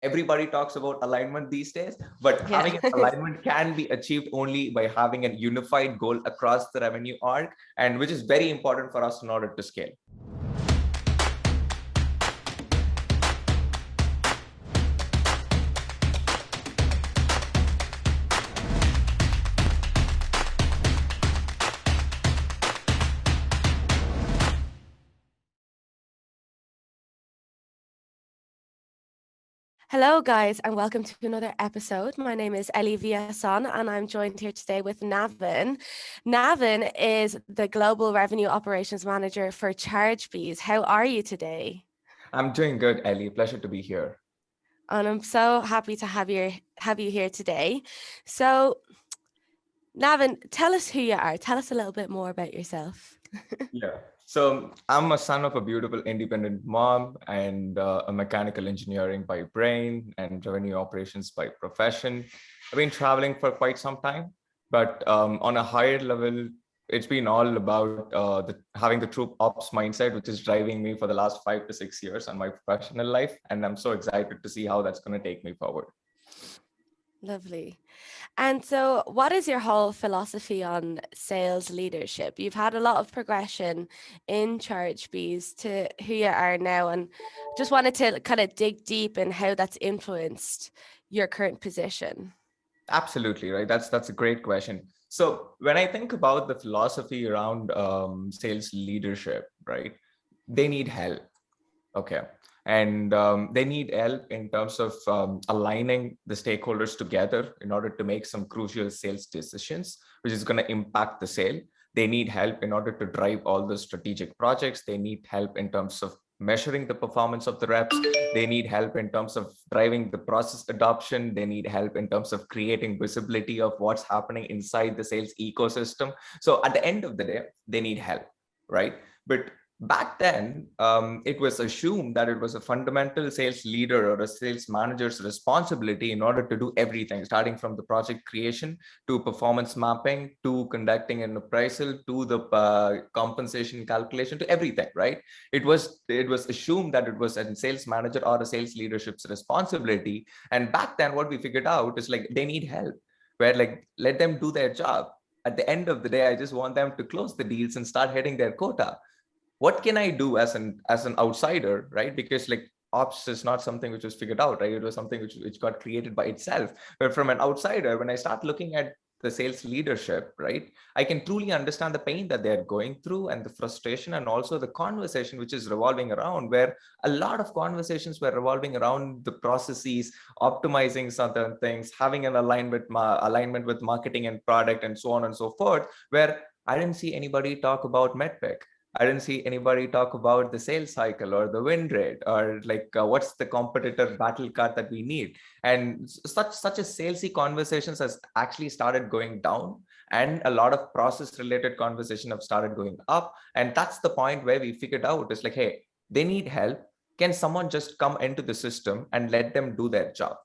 everybody talks about alignment these days, but Yeah. having an alignment can be achieved only by having a unified goal across the revenue arc, and which is very important for us in order to scale. Hello, guys, and welcome to another episode. My name is Ellie Villason, and I'm joined here today with Naven. Naven is the Global Revenue Operations Manager for ChargeBees. How are you today? I'm doing good, Ellie. Pleasure to be here. And I'm so happy to have you here today. So, Naven, tell us who you are. Tell us a little bit more about yourself. Yeah. So I'm a son of a beautiful independent mom and a mechanical engineering by brain and revenue operations by profession. I've been traveling for quite some time, but on a higher level, it's been all about having the true ops mindset, which is driving me for the last 5 to 6 years on my professional life. And I'm so excited to see how that's going to take me forward. Lovely. And so, what is your whole philosophy on sales leadership? You've had a lot of progression in ChargeBees to who you are now, and just wanted to kind of dig deep in how that's influenced your current position. Absolutely, right. That's a great question. So when I think about the philosophy around sales leadership, right, they need help. Okay. And they need help in terms of aligning the stakeholders together in order to make some crucial sales decisions, which is going to impact the sale. They need help in order to drive all the strategic projects. They need help in terms of measuring the performance of the reps. They need help in terms of driving the process adoption. They need help in terms of creating visibility of what's happening inside the sales ecosystem. So at the end of the day, they need help, right? But back then, it was assumed that it was a fundamental sales leader or a sales manager's responsibility in order to do everything, starting from the project creation to performance mapping to conducting an appraisal to the compensation calculation to everything, right? It was assumed that it was a sales manager or a sales leadership's responsibility. And back then, what we figured out is like they need help, where like let them do their job. At the end of the day, I just want them to close the deals and start hitting their quota. What can I do as an outsider, right? Because like ops is not something which was figured out, right? It was something which got created by itself. But from an outsider, when I start looking at the sales leadership, right, I can truly understand the pain that they're going through and the frustration and also the conversation which is revolving around, where a lot of conversations were revolving around the processes, optimizing certain things, having an alignment with marketing and product and so on and so forth, where I didn't see anybody talk about medpic. I didn't see anybody talk about the sales cycle or the win rate or like what's the competitor battle card that we need. And such a salesy conversations has actually started going down, and a lot of process related conversation have started going up. And that's the point where we figured out is like, hey, they need help. Can someone just come into the system and let them do their job?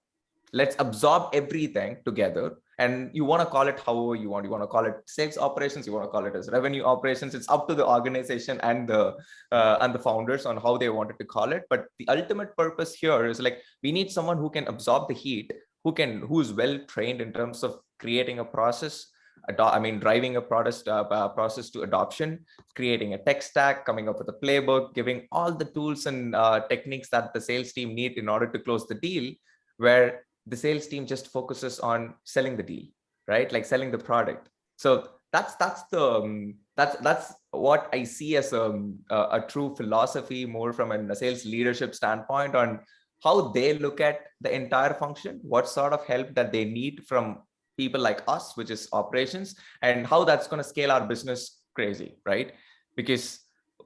Let's absorb everything together. And you want to call it however you want. You want to call it sales operations, you want to call it as revenue operations. It's up to the organization and the founders on how they wanted to call it. But the ultimate purpose here is like we need someone who can absorb the heat, who's well trained in terms of creating a process, driving a process to adoption, creating a tech stack, coming up with a playbook, giving all the tools and techniques that the sales team need in order to close the deal, where the sales team just focuses on selling the deal, right? Like selling the product. So that's what I see as a true philosophy, more from a sales leadership standpoint, on how they look at the entire function, what sort of help that they need from people like us, which is operations, and how that's going to scale our business crazy, right? Because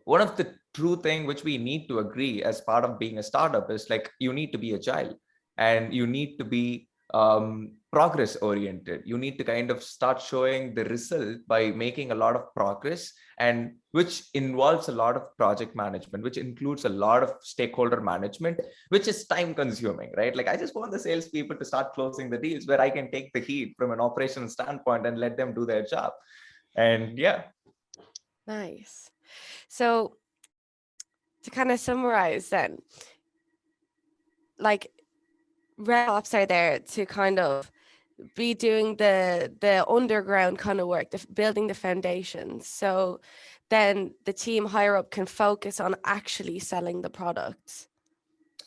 one of the true thing which we need to agree as part of being a startup is like you need to be agile and you need to be progress oriented. You need to kind of start showing the result by making a lot of progress, and which involves a lot of project management, which includes a lot of stakeholder management, which is time consuming, right? Like I just want the salespeople to start closing the deals where I can take the heat from an operational standpoint and let them do their job. And yeah. Nice. So, to kind of summarize then, like RevOps are there to kind of be doing the underground kind of work, building the foundations. So then the team higher up can focus on actually selling the products,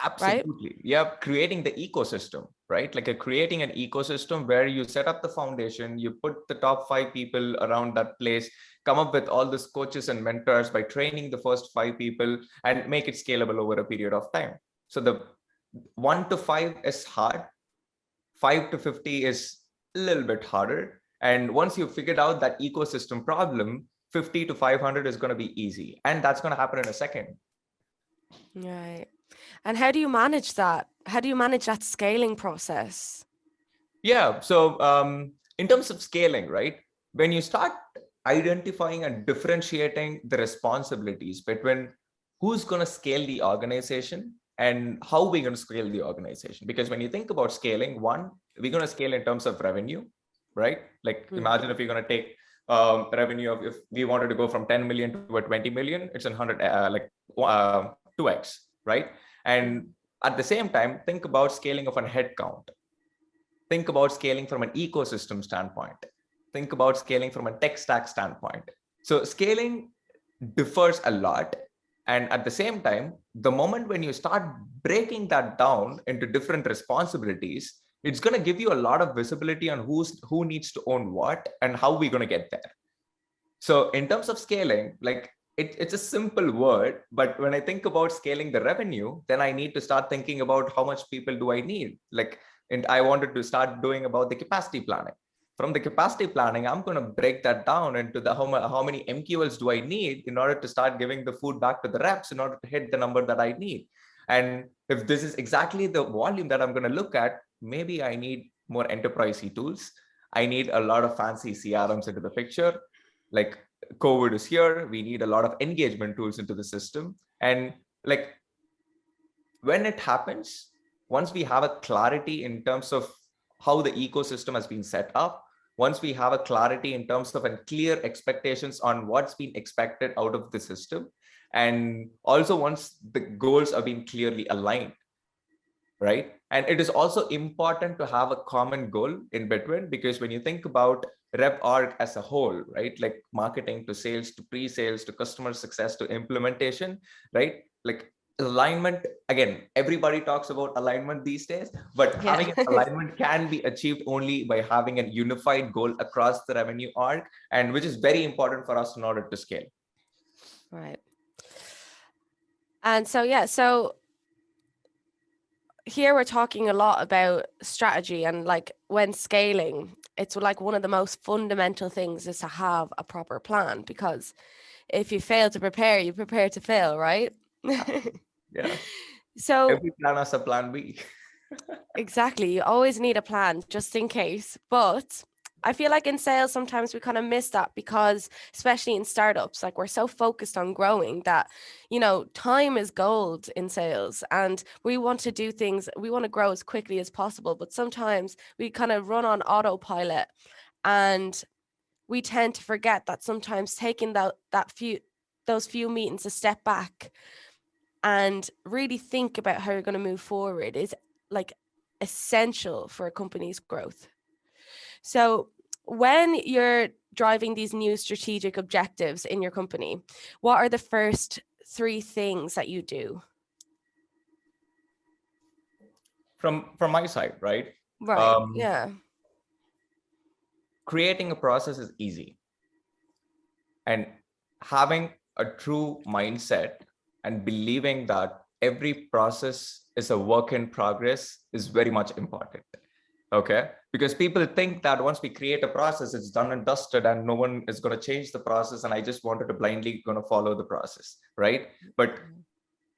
right? Absolutely. Yeah, creating the ecosystem, right? Like creating an ecosystem where you set up the foundation, you put the top 5 people around that place, come up with all these coaches and mentors by training the first 5 people and make it scalable over a period of time. So the 1 to 5 is hard, 5 to 50 is a little bit harder. And once you've figured out that ecosystem problem, 50 to 500 is going to be easy. And that's going to happen in a second. Right. And how do you manage that? How do you manage that scaling process? Yeah. So in terms of scaling, right? When you start identifying and differentiating the responsibilities between who's going to scale the organization and how we're going to scale the organization. Because when you think about scaling, one, we're going to scale in terms of revenue, right? Like imagine if you're going to take revenue of, if we wanted to go from 10 million to a 20 million, it's 2x, right? And at the same time, think about scaling of a headcount. Think about scaling from an ecosystem standpoint. Think about scaling from a tech stack standpoint. So scaling differs a lot. And at the same time, the moment when you start breaking that down into different responsibilities, it's going to give you a lot of visibility on who needs to own what and how we're going to get there. So in terms of scaling, like it's a simple word, but when I think about scaling the revenue, then I need to start thinking about how much people do I need? Like, and I wanted to start doing about the capacity planning. From the capacity planning, I'm going to break that down into the how many MQLs do I need in order to start giving the food back to the reps in order to hit the number that I need. And if this is exactly the volume that I'm going to look at, maybe I need more enterprisey tools. I need a lot of fancy CRMs into the picture. Like COVID is here, we need a lot of engagement tools into the system. And like when it happens, once we have a clarity in terms of how the ecosystem has been set up, once we have a clarity in terms of a clear expectations on what's been expected out of the system, and also once the goals are being clearly aligned, right? And it is also important to have a common goal in between, because when you think about rep org as a whole, right? Like marketing to sales to pre-sales to customer success to implementation, right? Like alignment, again, everybody talks about alignment these days, but having an alignment can be achieved only by having a unified goal across the revenue org, and which is very important for us in order to scale. Right. And so, yeah, so here we're talking a lot about strategy, and like when scaling, it's like one of the most fundamental things is to have a proper plan, because if you fail to prepare, you prepare to fail, right? Yeah. So every plan has a plan B. exactly, you always need a plan just in case. But I feel like in sales, sometimes we kind of miss that, because especially in startups, like we're so focused on growing that, you know, time is gold in sales, and we want to do things, we want to grow as quickly as possible. But sometimes we kind of run on autopilot, and we tend to forget that sometimes taking those few meetings a step back and really think about how you're going to move forward is like essential for a company's growth. So when you're driving these new strategic objectives in your company, what are the first 3 things that you do? From my side, right? Right. Yeah. Creating a process is easy, and having a true mindset and believing that every process is a work in progress is very much important. Okay, because people think that once we create a process, it's done and dusted and no one is going to change the process, and I just wanted to blindly going to follow the process, right? But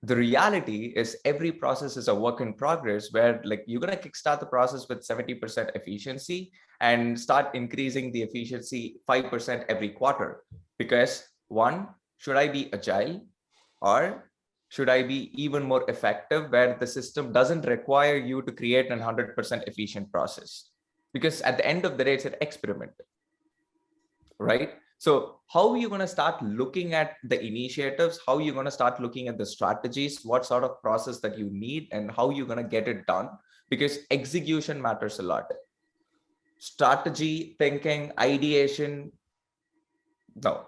the reality is every process is a work in progress, where like you're going to kickstart the process with 70% efficiency and start increasing the efficiency 5% every quarter. Because one, should I be agile, or should I be even more effective, where the system doesn't require you to create a 100% efficient process? Because at the end of the day, it's an experiment, right? So how are you going to start looking at the initiatives? How are you going to start looking at the strategies? What sort of process that you need and how you're going to get it done? because execution matters a lot. Strategy, thinking, ideation, no.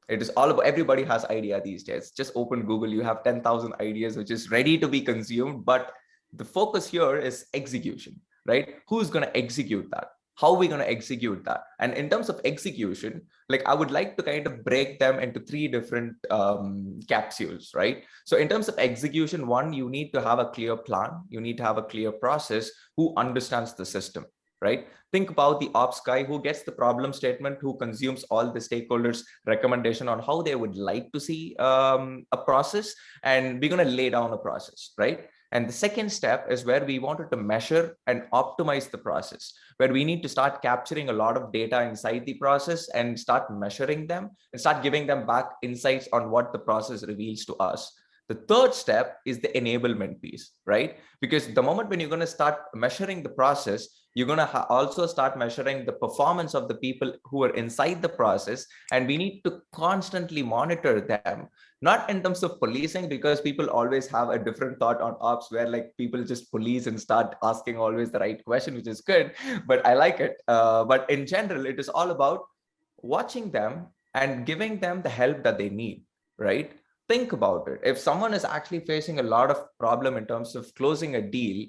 It is all about, everybody has idea these days. Just open Google, you have 10,000 ideas, which is ready to be consumed. But the focus here is execution, right? Who's going to execute that? How are we going to execute that? And in terms of execution, like I would like to kind of break them into three different capsules, right? So in terms of execution, one, you need to have a clear plan. You need to have a clear process who understands the system, right? Think about the ops guy who gets the problem statement, who consumes all the stakeholders' recommendation on how they would like to see a process, and we're going to lay down a process, right? And the second step is where we wanted to measure and optimize the process, where we need to start capturing a lot of data inside the process and start measuring them and start giving them back insights on what the process reveals to us. The third step is the enablement piece, right? Because the moment when you're going to start measuring the process, you're going to also start measuring the performance of the people who are inside the process. And we need to constantly monitor them, not in terms of policing, because people always have a different thought on ops where like people just police and start asking always the right question, which is good, but I like it. But in general, it is all about watching them and giving them the help that they need, right? Think about it. If someone is actually facing a lot of problem in terms of closing a deal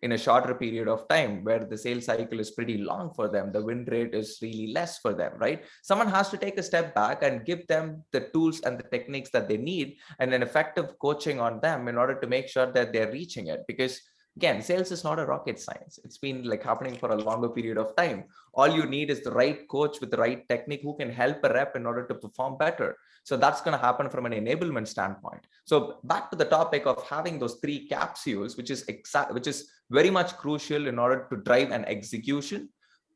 in a shorter period of time, where the sales cycle is pretty long for them, the win rate is really less for them, right? Someone has to take a step back and give them the tools and the techniques that they need and an effective coaching on them in order to make sure that they're reaching it. Because again, sales is not a rocket science. It's been like happening for a longer period of time. All you need is the right coach with the right technique who can help a rep in order to perform better. So that's going to happen from an enablement standpoint. So back to the topic of having those three capsules, which is very much crucial in order to drive an execution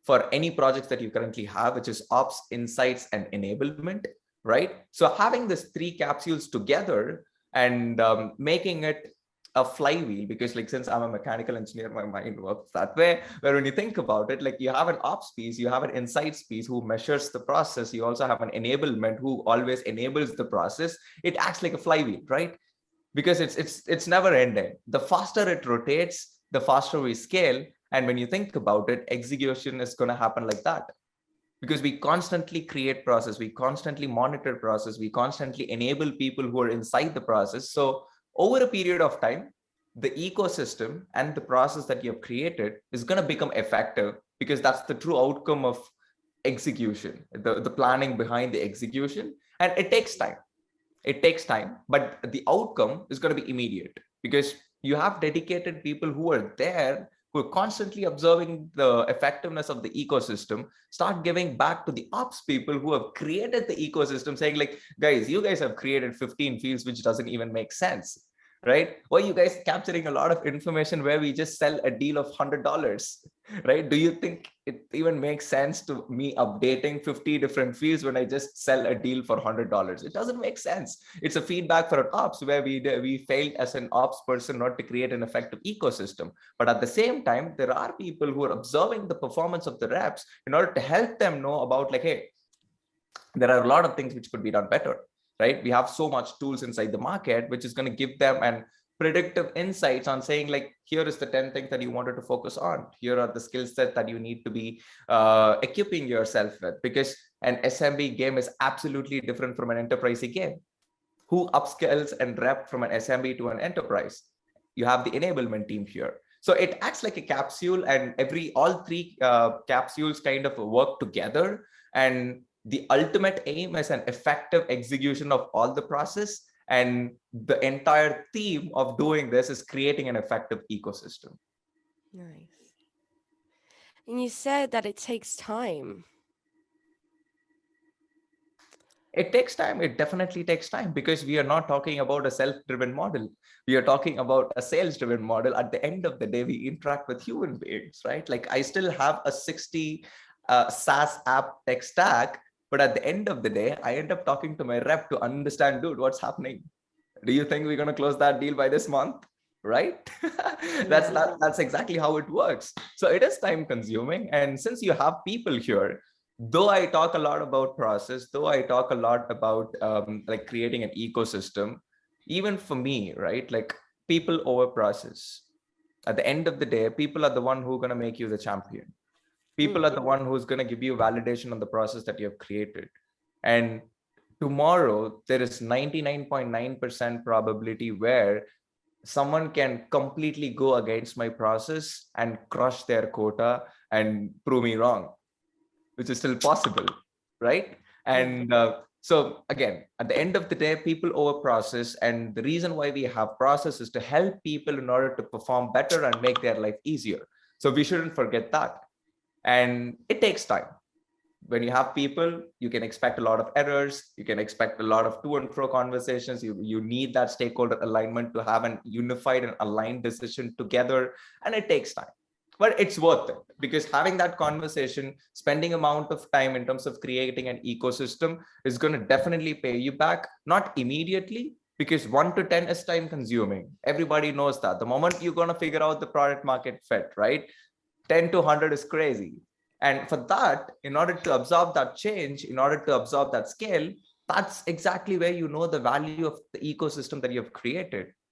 for any projects that you currently have, which is ops, insights, and enablement, right? So having these three capsules together and making it a flywheel, because like since I'm a mechanical engineer, my mind works that way, where when you think about it, like you have an ops piece, you have an insights piece who measures the process, you also have an enablement who always enables the process. It acts like a flywheel, right? Because it's never ending. The faster it rotates, the faster we scale. And when you think about it, execution is going to happen like that, because we constantly create process, we constantly monitor process, we constantly enable people who are inside the process. So over a period of time, the ecosystem and the process that you have created is going to become effective, because that's the true outcome of execution, the planning behind the execution. And it takes time. It takes time, but the outcome is going to be immediate, because you have dedicated people who are there, who are constantly observing the effectiveness of the ecosystem, start giving back to the ops people who have created the ecosystem, saying like, guys, you guys have created 15 fields, which doesn't even make sense, right? Why are you guys capturing a lot of information where we just sell a deal of $100, right? Do you think it even makes sense to me updating 50 different fields when I just sell a deal for $100? It doesn't make sense. It's a feedback for an ops where we failed as an ops person not to create an effective ecosystem. But at the same time, there are people who are observing the performance of the reps in order to help them know about like, hey, there are a lot of things which could be done better, right? We have so much tools inside the market, which is going to give them an predictive insights on saying like, here is the 10 things that you wanted to focus on. Here are the skill set that you need to be equipping yourself with, because an SMB game is absolutely different from an enterprise game. Who upscales and rep from an SMB to an enterprise? You have the enablement team here. So it acts like a capsule, and all three capsules kind of work together. And the ultimate aim is an effective execution of all the process. And the entire theme of doing this is creating an effective ecosystem. Nice. And you said that it takes time. It takes time. It definitely takes time, because we are not talking about a self-driven model. We are talking about a sales-driven model. At the end of the day, we interact with human beings, right? Like I still have a 60 SaaS app tech stack, but at the end of the day, I end up talking to my rep to understand, dude, what's happening? Do you think we're going to close that deal by this month? Right? That's exactly how it works. So it is time consuming. And since you have people here, though I talk a lot about process, though I talk a lot about like creating an ecosystem, even for me, right? Like people over process. At the end of the day, people are the one who are going to make you the champion. People are the one who's going to give you validation on the process that you have created. And tomorrow, there is 99.9% probability where someone can completely go against my process and crush their quota and prove me wrong, which is still possible, right? And so again, at the end of the day, people over process, and the reason why we have process is to help people in order to perform better and make their life easier. So we shouldn't forget that. And it takes time. When you have people, you can expect a lot of errors. You can expect a lot of to and fro conversations. You need that stakeholder alignment to have an unified and aligned decision together. And it takes time, but it's worth it, because having that conversation, spending amount of time in terms of creating an ecosystem is going to definitely pay you back. Not immediately, because 1 to 10 is time consuming. Everybody knows that. The moment you're going to figure out the product market fit, right? 10 to 100 is crazy. And for that, in order to absorb that change, in order to absorb that scale, that's exactly where you know the value of the ecosystem that you've created.